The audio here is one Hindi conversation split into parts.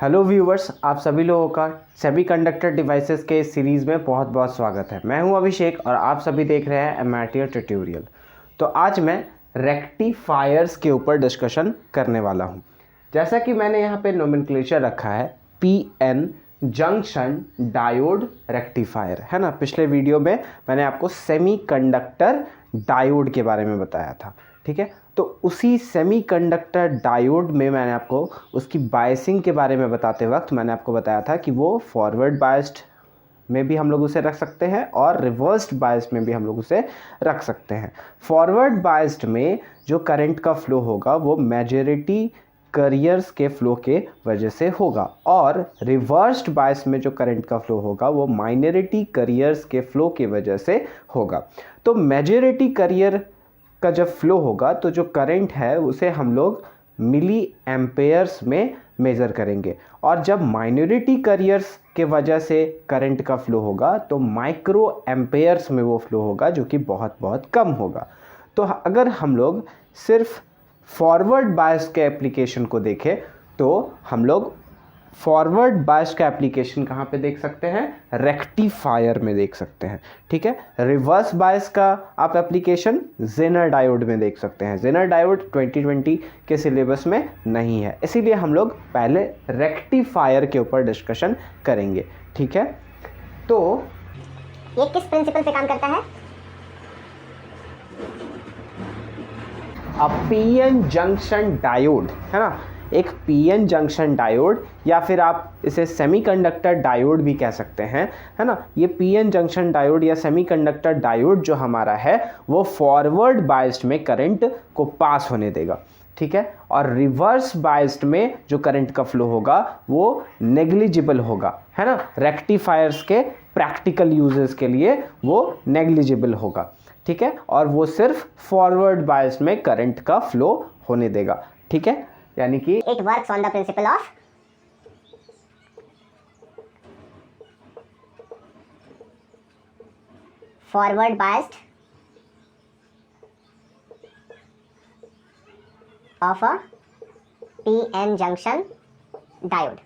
हेलो व्यूवर्स, आप सभी लोगों का सेमीकंडक्टर डिवाइसेस के इस सीरीज़ में बहुत बहुत स्वागत है। मैं हूं अभिषेक और आप सभी देख रहे हैं एमआईटी ट्यूटोरियल। तो आज मैं रेक्टिफायर्स के ऊपर डिस्कशन करने वाला हूं। जैसा कि मैंने यहां पे नोमेनक्लेचर रखा है पीएन जंक्शन डायोड रेक्टिफायर, है ना। पिछले वीडियो में मैंने आपको सेमीकंडक्टर डायोड के बारे में बताया था, ठीक है। तो उसी सेमीकंडक्टर डायोड में मैंने आपको उसकी बायसिंग के बारे में बताते वक्त मैंने आपको बताया था कि वो फॉरवर्ड बायस्ड में भी हम लोग उसे रख सकते हैं और रिवर्स्ड बायस्ड में भी हम लोग उसे रख सकते हैं। फॉरवर्ड बायस्ड में जो करंट का फ्लो होगा वो मेजॉरिटी कैरियर्स के फ्लो के वजह से होगा और रिवर्स्ड बायस में जो करंट का फ्लो होगा वो माइनॉरिटी कैरियर्स के फ्लो की वजह से होगा। तो मेजॉरिटी कैरियर का जब फ्लो होगा तो जो करंट है उसे हम लोग मिली एम्पेयर्स में मेज़र करेंगे और जब माइनॉरिटी कैरियर्स के वजह से करंट का फ्लो होगा तो माइक्रो एम्पेयर्स में वो फ्लो होगा, जो कि बहुत बहुत कम होगा। तो अगर हम लोग सिर्फ फॉरवर्ड बायस के एप्लीकेशन को देखें तो हम लोग फॉरवर्ड बायस का एप्लीकेशन कहाँ पे देख सकते हैं? रेक्टिफायर में देख सकते हैं, ठीक है। रिवर्स बायस का आप एप्लीकेशन जेनर डायोड में देख सकते हैं। जेनर डायोड 2020 के सिलेबस में नहीं है, इसीलिए हम लोग पहले रेक्टिफायर के ऊपर डिस्कशन करेंगे, ठीक है। तो ये किस प्रिंसिपल पे काम करता है? पीएन जंक्शन डायोड, है ना। एक पीएन जंक्शन डायोड या फिर आप इसे सेमीकंडक्टर डायोड भी कह सकते हैं, है ना। ये पीएन जंक्शन डायोड या सेमीकंडक्टर डायोड जो हमारा है वो फॉरवर्ड बायस्ड में करंट को पास होने देगा, ठीक है। और रिवर्स बायस्ड में जो करंट का फ्लो होगा वो नेग्लिजिबल होगा, है ना। रेक्टिफायर्स के प्रैक्टिकल यूजेस के लिए वो नेग्लिजिबल होगा, ठीक है। और वो सिर्फ फॉरवर्ड बायस्ड में करंट का फ्लो होने देगा, ठीक है। यानी कि it works on the principle of forward biased of a PN junction diode,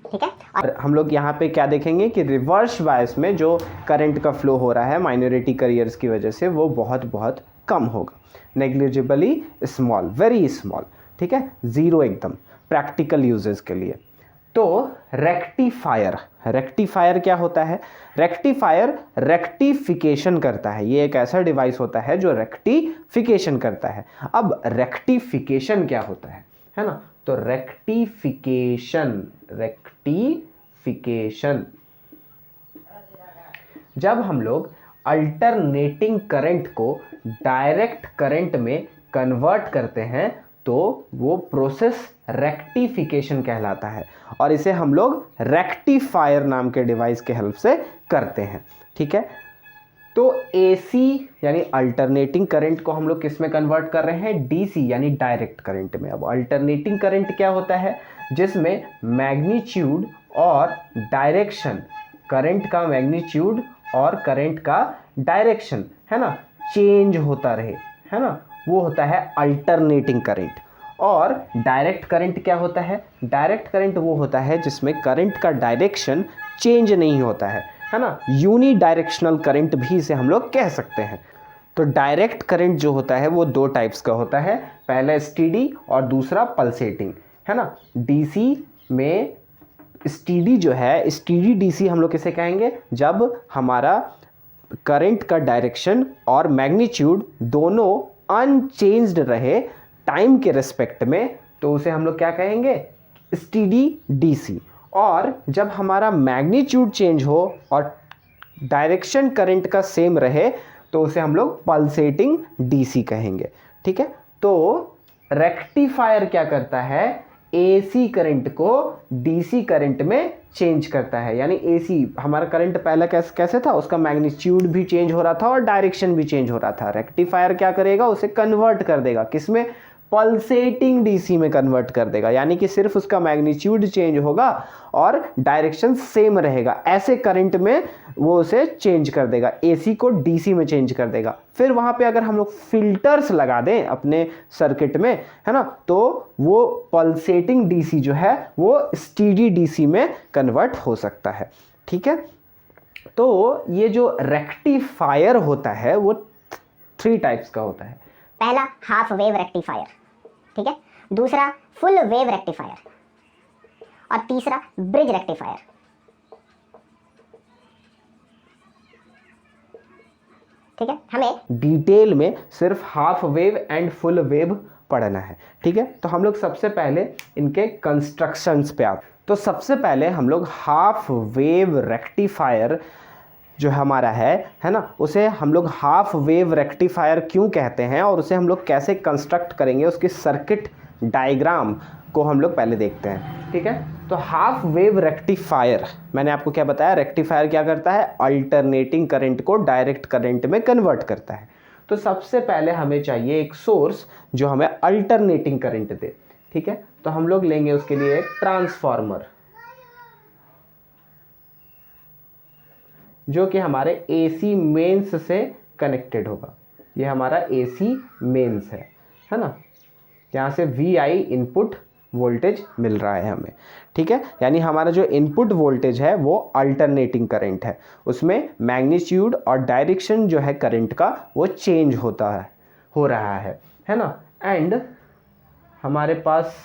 ठीक है। और हम लोग यहाँ पे क्या देखेंगे कि रिवर्स बायस में जो करंट का फ्लो हो रहा है माइनॉरिटी कैरियर्स की वजह से वो बहुत बहुत कम होगा, नेग्लिजिबली स्मॉल, वेरी स्मॉल, ठीक है, जीरो एकदम, प्रैक्टिकल यूजेस के लिए। तो रेक्टिफायर क्या होता है? रेक्टिफायर रेक्टिफिकेशन करता है। ये एक ऐसा डिवाइस होता है जो रेक्टिफिकेशन करता है। अब रेक्टिफिकेशन क्या होता है ना। तो रेक्टिफिकेशन जब हम लोग अल्टरनेटिंग करंट को डायरेक्ट करंट में कन्वर्ट करते हैं तो वो प्रोसेस रेक्टिफिकेशन कहलाता है और इसे हम लोग रेक्टिफायर नाम के डिवाइस के हेल्प से करते हैं, ठीक है। तो एसी यानी अल्टरनेटिंग करंट को हम लोग किस में कन्वर्ट कर रहे हैं? डीसी यानी डायरेक्ट करंट में। अब अल्टरनेटिंग करंट क्या होता है? जिसमें मैग्नीट्यूड और डायरेक्शन, करंट का मैग्नीट्यूड और करंट का डायरेक्शन, है ना, चेंज होता रहे, है ना, वो होता है अल्टरनेटिंग करंट। और डायरेक्ट करंट क्या होता है? डायरेक्ट करंट वो होता है जिसमें करंट का डायरेक्शन चेंज नहीं होता है ना। यूनी डायरेक्शनल करंट भी इसे हम लोग कह सकते हैं। तो डायरेक्ट करंट जो होता है वो दो टाइप्स का होता है, पहला स्टीडी और दूसरा पल्सेटिंग, है ना। डीसी में स्टीडी जो है, स्टीडी डीसी हम लोग किसे कहेंगे? जब हमारा करंट का डायरेक्शन और मैग्नीट्यूड दोनों अनचेंज्ड रहे टाइम के रिस्पेक्ट में, तो उसे हम लोग क्या कहेंगे? Steady DC. और जब हमारा मैग्नीट्यूड चेंज हो और डायरेक्शन करंट का सेम रहे तो उसे हम लोग पल्सेटिंग डीसी कहेंगे, ठीक है। तो रेक्टिफायर क्या करता है? एसी करंट को डीसी करंट में चेंज करता है। यानी एसी हमारा करंट पहला कैसे था? उसका मैग्नीट्यूड भी चेंज हो रहा था और डायरेक्शन भी चेंज हो रहा था। रेक्टिफायर क्या करेगा? उसे कन्वर्ट कर देगा किसमें? पल्सेटिंग डीसी में कन्वर्ट कर देगा, यानी कि सिर्फ उसका मैग्नीट्यूड चेंज होगा और डायरेक्शन सेम रहेगा, ऐसे करंट में वो उसे चेंज कर देगा, एसी को डीसी में चेंज कर देगा। फिर वहाँ पे अगर हम लोग फिल्टर्स लगा दें अपने सर्किट में, है ना, तो वो पल्सेटिंग डीसी जो है वो स्टीडी डीसी में कन्वर्ट हो सकता है। ठीक है, तो ये जो रेक्टिफायर होता है वो 3 टाइप्स का होता है। पहला हाफ वेव रेक्टिफायर, ठीक है, दूसरा फुल वेव रेक्टिफायर और तीसरा ब्रिज रेक्टिफायर। ठीक है, हमें डिटेल में सिर्फ half wave and full wave पढ़ना है। ठीक है, तो हम लोग सबसे पहले इनके कंस्ट्रक्शंस पे आते। तो सबसे पहले हम लोग हाफ वेव रेक्टिफायर जो हमारा है ना, उसे हम लोग हाफ वेव रेक्टिफायर क्यों कहते हैं और उसे हम लोग कैसे कंस्ट्रक्ट करेंगे, उसकी सर्किट डायग्राम को हम लोग पहले देखते हैं। ठीक है, तो हाफ वेव रेक्टिफायर, मैंने आपको क्या बताया, रेक्टिफायर क्या करता है, अल्टरनेटिंग करंट को डायरेक्ट करंट में कन्वर्ट करता है। तो सबसे पहले हमें चाहिए एक सोर्स जो हमें अल्टरनेटिंग करंट दे। ठीक है, तो हम लोग लेंगे उसके लिए एक ट्रांसफार्मर जो कि हमारे एसी मेंस से कनेक्टेड होगा। ये हमारा एसी मेंस है ना, यहाँ से VI इनपुट वोल्टेज मिल रहा है हमें। ठीक है, यानी हमारा जो इनपुट वोल्टेज है वो अल्टरनेटिंग करंट है, उसमें मैग्नीट्यूड और डायरेक्शन जो है करंट का वो चेंज हो रहा है ना। एंड हमारे पास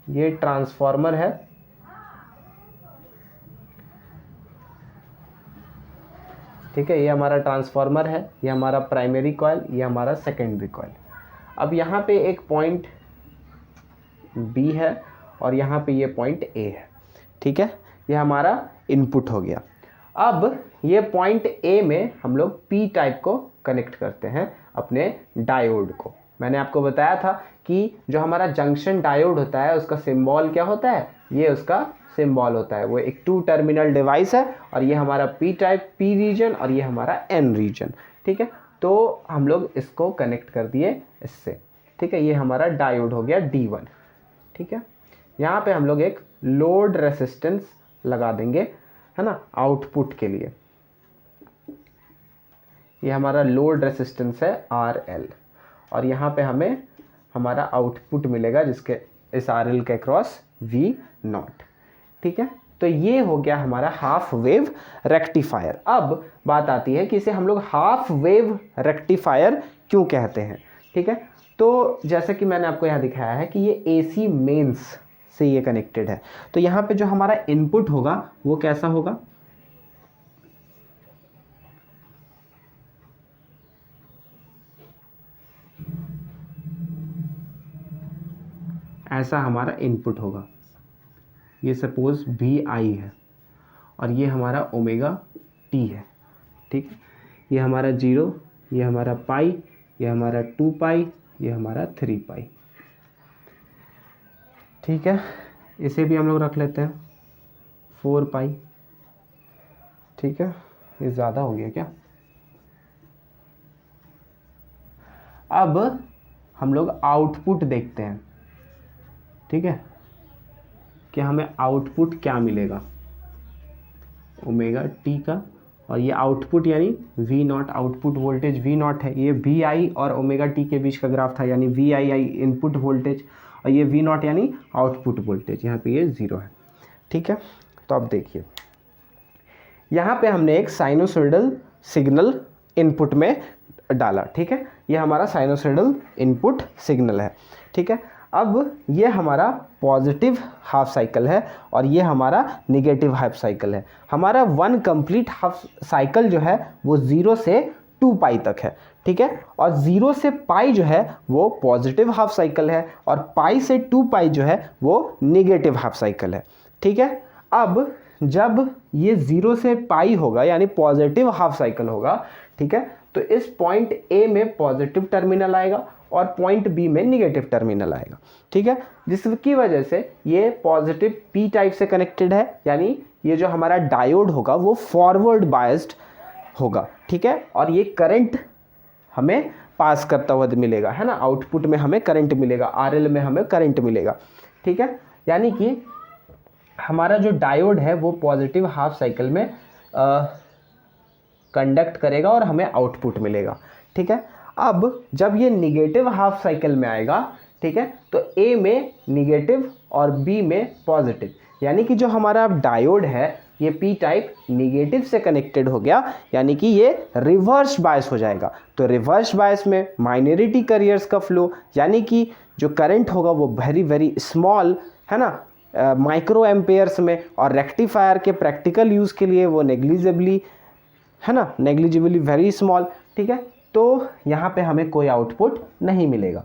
ये ट्रांसफार्मर है, ठीक है, ये हमारा ट्रांसफार्मर है, ये हमारा प्राइमरी कॉइल, ये हमारा सेकेंडरी कॉइल। अब यहाँ पे एक पॉइंट B है और यहाँ पे ये पॉइंट A है। ठीक है, ये हमारा इनपुट हो गया। अब ये पॉइंट A में हम लोग P टाइप को कनेक्ट करते हैं अपने डायोड को। मैंने आपको बताया था कि जो हमारा जंक्शन डायोड होता है उसका सिंबल क्या होता है, ये उसका सिंबल होता है, वो एक 2 टर्मिनल डिवाइस है और ये हमारा P टाइप P रीजन और ये हमारा N रीजन। ठीक है, तो हम लोग इसको कनेक्ट कर दिए इससे। ठीक है, ये हमारा डायोड हो गया D1। ठीक है, यहाँ पे हम लोग एक लोड रेसिस्टेंस लगा देंगे, है ना, आउटपुट के लिए। ये हमारा लोड रेसिस्टेंस है RL और यहाँ पे हमें हमारा आउटपुट मिलेगा जिसके इस RL के क्रॉस V0। ठीक है, तो ये हो गया हमारा हाफ वेव रेक्टिफायर। अब बात आती है कि इसे हम लोग हाफ वेव रेक्टिफायर क्यों कहते हैं। ठीक है, तो जैसे कि मैंने आपको यहाँ दिखाया है कि ये एसी मेंस से ये कनेक्टेड है, तो यहाँ पे जो हमारा इनपुट होगा वो कैसा होगा, ऐसा हमारा इनपुट होगा। ये सपोज VI है और ये हमारा ओमेगा T है। ठीक है, ये हमारा 0, ये हमारा पाई, ये हमारा 2 पाई, ये हमारा 3 पाई। ठीक है, इसे भी हम लोग रख लेते हैं 4 पाई। ठीक है, ये ज़्यादा हो गया क्या। अब हम लोग आउटपुट देखते हैं। ठीक है, कि हमें आउटपुट क्या मिलेगा, ओमेगा T का, और ये आउटपुट यानी V0, आउटपुट वोल्टेज V0 है। ये VI और ओमेगा T के बीच का ग्राफ था, यानी VII इनपुट वोल्टेज और ये V0 यानी आउटपुट वोल्टेज, यहाँ पे ये 0 है। ठीक है, तो अब देखिए यहाँ पे हमने एक साइनोसॉइडल सिग्नल इनपुट में डाला। ठीक है, ये हमारा साइनोसॉइडल इनपुट सिग्नल है। ठीक है, अब ये हमारा पॉजिटिव हाफ साइकिल है और ये हमारा नेगेटिव हाफ साइकिल है। हमारा 1 कंप्लीट हाफ साइकिल जो है वो 0 से 2 पाई तक है। ठीक है, और 0 से पाई जो है वो पॉजिटिव हाफ साइकिल है और पाई से 2 पाई जो है वो नेगेटिव हाफ साइकिल है। ठीक है, अब जब ये 0 से पाई होगा यानी पॉजिटिव हाफ साइकिल होगा, ठीक है, तो इस पॉइंट A में पॉजिटिव टर्मिनल आएगा और पॉइंट B में निगेटिव टर्मिनल आएगा। ठीक है, जिसकी वजह से ये पॉजिटिव P टाइप से कनेक्टेड है, यानी ये जो हमारा डायोड होगा वो फॉरवर्ड बायस्ड होगा। ठीक है, और ये करंट हमें पास करता हुआ मिलेगा, है ना, आउटपुट में हमें करंट मिलेगा, RL में हमें करंट मिलेगा, ठीक है। यानी कि हमारा जो डायोड है वो पॉजिटिव हाफ साइकिल में कंडक्ट करेगा और हमें आउटपुट मिलेगा, ठीक है। अब जब ये निगेटिव हाफ साइकिल में आएगा, ठीक है, तो A में निगेटिव और B में पॉजिटिव, यानी कि जो हमारा डायोड है ये P टाइप निगेटिव से कनेक्टेड हो गया, यानी कि ये रिवर्स बायस हो जाएगा। तो रिवर्स बायस में माइनॉरिटी कैरियर्स का फ्लो, यानी कि जो करंट होगा वो वेरी वेरी स्मॉल, है ना, माइक्रो एम्पेयर्स में, और रेक्टिफायर के प्रैक्टिकल यूज़ के लिए वो नेग्लिजिबली, है ना, नेग्लिजिबली वेरी स्मॉल, ठीक है। तो यहाँ पे हमें कोई आउटपुट नहीं मिलेगा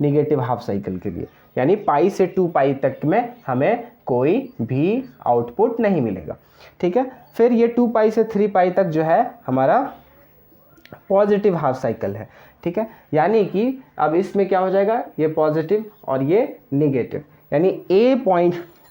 निगेटिव हाफ साइकिल के लिए, यानी पाई से 2 पाई तक में हमें कोई भी आउटपुट नहीं मिलेगा, ठीक है। फिर ये 2 पाई से 3 पाई तक जो है हमारा पॉजिटिव हाफ साइकिल है, ठीक है। यानी कि अब इसमें क्या हो जाएगा, ये पॉजिटिव और ये निगेटिव, यानी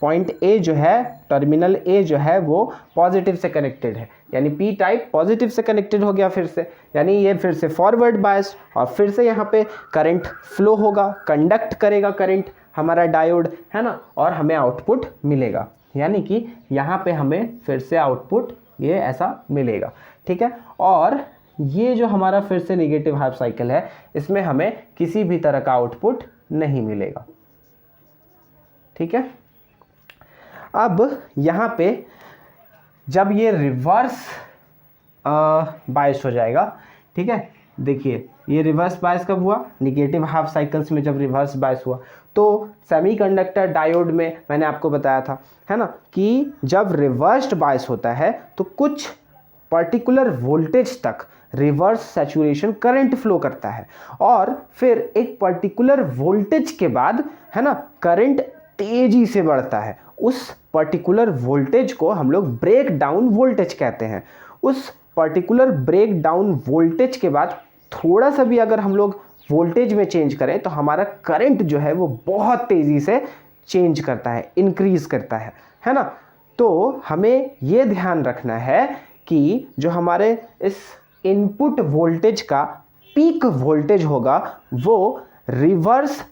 पॉइंट ए जो है, टर्मिनल ए जो है वो पॉजिटिव से कनेक्टेड है, यानी पी टाइप पॉजिटिव से कनेक्टेड हो गया फिर से, यानी ये फिर से फॉरवर्ड बायस, और फिर से यहाँ पे करंट फ्लो होगा, कंडक्ट करेगा करंट हमारा डायोड, है ना, और हमें आउटपुट मिलेगा, यानी कि यहाँ पे हमें फिर से आउटपुट ये ऐसा मिलेगा, ठीक है। और ये जो हमारा फिर से निगेटिव हाफ साइकिल है, इसमें हमें किसी भी तरह का आउटपुट नहीं मिलेगा, ठीक है। अब यहाँ पे जब ये रिवर्स बायस हो जाएगा, ठीक है, देखिए ये रिवर्स बायस कब हुआ, निगेटिव हाफ साइकिल्स में जब रिवर्स बायस हुआ, तो सेमीकंडक्टर डायोड में मैंने आपको बताया था, है ना, कि जब रिवर्स्ड बायस होता है तो कुछ पर्टिकुलर वोल्टेज तक रिवर्स सैचुरेशन करंट फ्लो करता है, और फिर एक पर्टिकुलर वोल्टेज के बाद, है ना, करंट तेजी से बढ़ता है। उस पर्टिकुलर वोल्टेज को हम लोग ब्रेक डाउन वोल्टेज कहते हैं। उस पर्टिकुलर ब्रेक डाउन वोल्टेज के बाद थोड़ा सा भी अगर हम लोग वोल्टेज में चेंज करें तो हमारा करंट जो है वो बहुत तेज़ी से चेंज करता है, इंक्रीज करता है ना। तो हमें ये ध्यान रखना है कि जो हमारे इस इनपुट वोल्टेज का पीक वोल्टेज होगा वो रिवर्स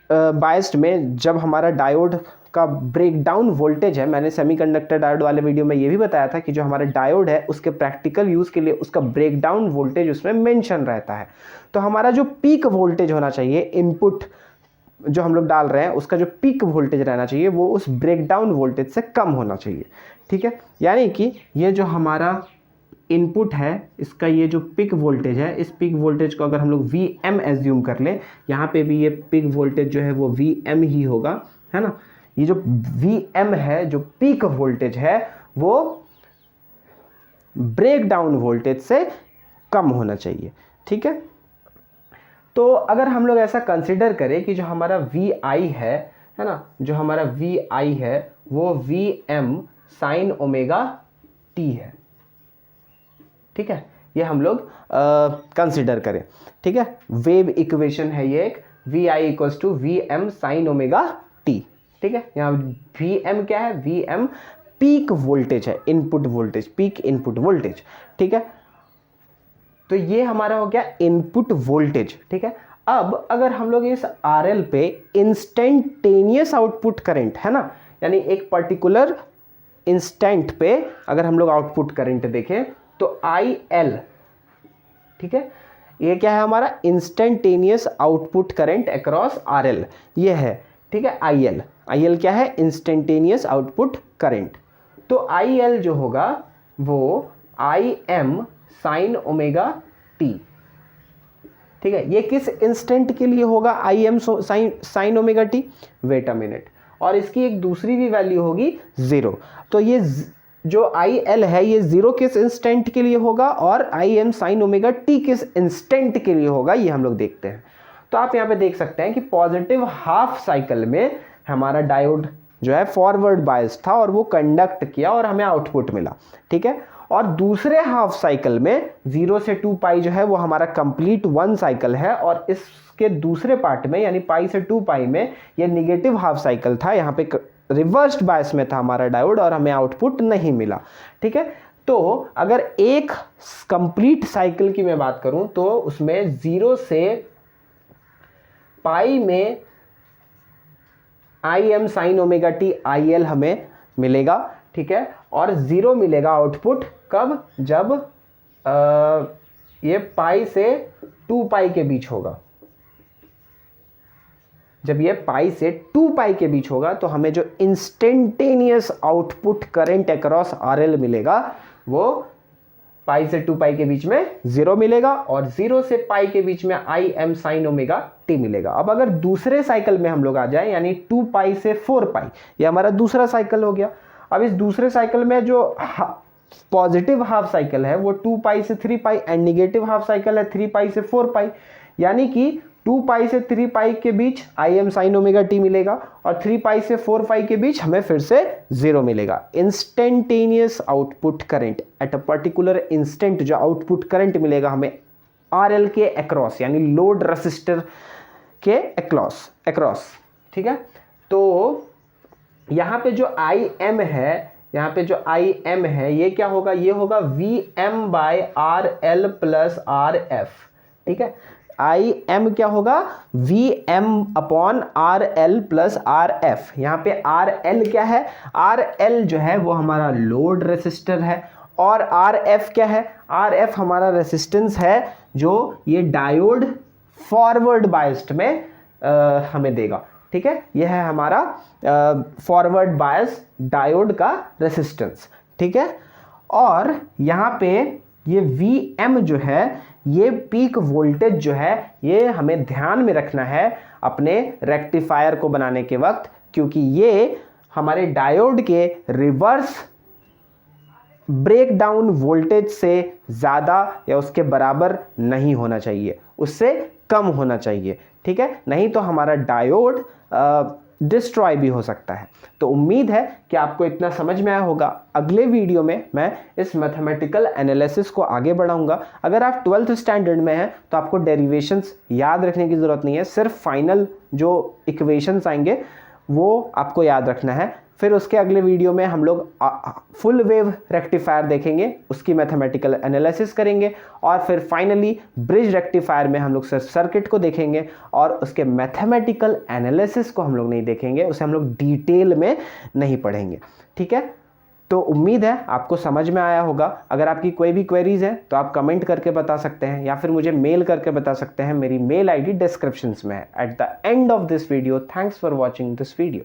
बायस्ड में, जब हमारा डायोड का ब्रेकडाउन वोल्टेज है, मैंने सेमीकंडक्टर डायोड वाले वीडियो में ये भी बताया था कि जो हमारा डायोड है उसके प्रैक्टिकल यूज़ के लिए उसका ब्रेकडाउन वोल्टेज उसमें मेंशन रहता है। तो हमारा जो पीक वोल्टेज होना चाहिए, इनपुट जो हम लोग डाल रहे हैं उसका जो पीक वोल्टेज रहना चाहिए वो उस ब्रेकडाउन वोल्टेज से कम होना चाहिए, ठीक है। यानी कि ये जो हमारा इनपुट है इसका ये जो पिक वोल्टेज है, इस पिक वोल्टेज को अगर हम लोग Vm एज्यूम कर लें, यहाँ पे भी ये पिक वोल्टेज जो है वो Vm ही होगा, है ना। ये जो Vm है, जो पीक वोल्टेज है, वो ब्रेक डाउन वोल्टेज से कम होना चाहिए, ठीक है। तो अगर हम लोग ऐसा कंसिडर करें कि जो हमारा Vi है ना, जो हमारा Vi है वो Vm साइन ओमेगा t है, ठीक है, ये हम लोग कंसिडर करें, ठीक है। वेव इक्वेशन है ये एक, Vi equals to Vm sine omega t, ठीक है। यहाँ Vm क्या है, Vm पीक वोल्टेज है, input voltage, peak input voltage, ठीक है। तो ये हमारा हो गया इनपुट वोल्टेज, ठीक है। अब अगर हम लोग इस RL पे इंस्टेंटेनियस आउटपुट करंट, है ना, यानी एक पर्टिकुलर इंस्टेंट पे अगर हम लोग आउटपुट करंट देखें तो IL, ठीक है, ये क्या है हमारा instantaneous output current across RL, ये है, ठीक है, IL क्या है, इंस्टेंटेनियस आउटपुट करंट। तो IL जो होगा वो Im साइन ओमेगा t, ठीक है। ये किस इंस्टेंट के लिए होगा Im sine omega t, wait a minute, और इसकी एक दूसरी भी वैल्यू होगी 0। तो ये जो IL है ये 0 किस इंस्टेंट के लिए होगा और Im साइन ओमेगा t किस इंस्टेंट के लिए होगा, ये हम लोग देखते हैं। तो आप यहाँ पे देख सकते हैं कि पॉजिटिव हाफ साइकिल में हमारा डायोड जो है फॉरवर्ड बायस था और वो कंडक्ट किया और हमें आउटपुट मिला, ठीक है। और दूसरे हाफ साइकिल में 0 से 2 पाई जो है वो हमारा कंप्लीट 1 साइकिल है, और इसके दूसरे पार्ट में यानी पाई से 2 पाई में ये निगेटिव हाफ साइकिल था, यहाँ पे रिवर्स्ड बायस में था हमारा डायोड और हमें आउटपुट नहीं मिला, ठीक है। तो अगर एक कंप्लीट साइकिल की मैं बात करूं तो उसमें 0 से पाई में आई m sine omega T I L हमें मिलेगा, ठीक है, और 0 मिलेगा आउटपुट कब, जब ये पाई से 2 पाई के बीच होगा। जब ये पाई से 2 पाई के बीच होगा तो हमें जो instantaneous output current across RL मिलेगा वो पाई से 2 पाई के बीच में 0 मिलेगा और 0 से पाई के बीच में आई एम साइन ओमेगा टी मिलेगा। अब अगर दूसरे साइकिल में हम लोग आ जाए, यानी 2 पाई से 4 पाई, ये हमारा दूसरा साइकिल हो गया। अब इस दूसरे साइकिल में जो पॉजिटिव हाफ साइकिल है वो 2 पाई से 3 पाई एंड निगेटिव हाफ साइकिल है 3 पाई से 4 पाई, यानी कि 2 पाई से 3 पाई के बीच I m sine omega t मिलेगा और 3 पाई से 4 पाई के बीच हमें फिर से 0 मिलेगा। Instantaneous output current at a particular instant, जो आउटपुट करंट मिलेगा हमें आरएल के अक्रॉस, यानी लोड रेसिस्टर के अक्रॉस, ठीक है। तो यहाँ पे जो आई एम है, यहाँ पे जो आई एम है ये क्या होगा, ये होगा V M by R L plus R F, ठीक है। आई एम क्या होगा, V M upon R L plus R F. यहाँ पे आर एल क्या है, आर एल जो है वो हमारा लोड रेसिस्टर है और आर एफ क्या है, आर एफ हमारा रेसिस्टेंस है जो ये डायोड फॉरवर्ड बायस्ड में हमें देगा, ठीक है। यह है हमारा फॉरवर्ड बायस डायोड का रेसिस्टेंस, ठीक है। और यहाँ पे ये वी एम जो है, ये पीक वोल्टेज जो है ये हमें ध्यान में रखना है अपने रेक्टिफायर को बनाने के वक्त, क्योंकि ये हमारे डायोड के रिवर्स ब्रेकडाउन वोल्टेज से ज़्यादा या उसके बराबर नहीं होना चाहिए, उससे कम होना चाहिए, ठीक है, नहीं तो हमारा डायोड डिस्ट्रॉय भी हो सकता है। तो उम्मीद है कि आपको इतना समझ में आया होगा। अगले वीडियो में मैं इस मैथमेटिकल एनालिसिस को आगे बढ़ाऊंगा। अगर आप 12th स्टैंडर्ड में हैं तो आपको डेरिवेशंस याद रखने की ज़रूरत नहीं है, सिर्फ फाइनल जो इक्वेशंस आएंगे वो आपको याद रखना है। फिर उसके अगले वीडियो में हम लोग फुल वेव रेक्टिफायर देखेंगे, उसकी मैथमेटिकल एनालिसिस करेंगे और फिर फाइनली ब्रिज रेक्टिफायर में हम लोग सिर्फ सर्किट को देखेंगे और उसके मैथमेटिकल एनालिसिस को हम लोग नहीं देखेंगे, उसे हम लोग डिटेल में नहीं पढ़ेंगे, ठीक है। तो उम्मीद है आपको समझ में आया होगा। अगर आपकी कोई भी क्वेरीज है तो आप कमेंट करके बता सकते हैं या फिर मुझे मेल करके बता सकते हैं। मेरी मेल आईडी डिस्क्रिप्शंस में है। At the end of this video, thanks for watching this video.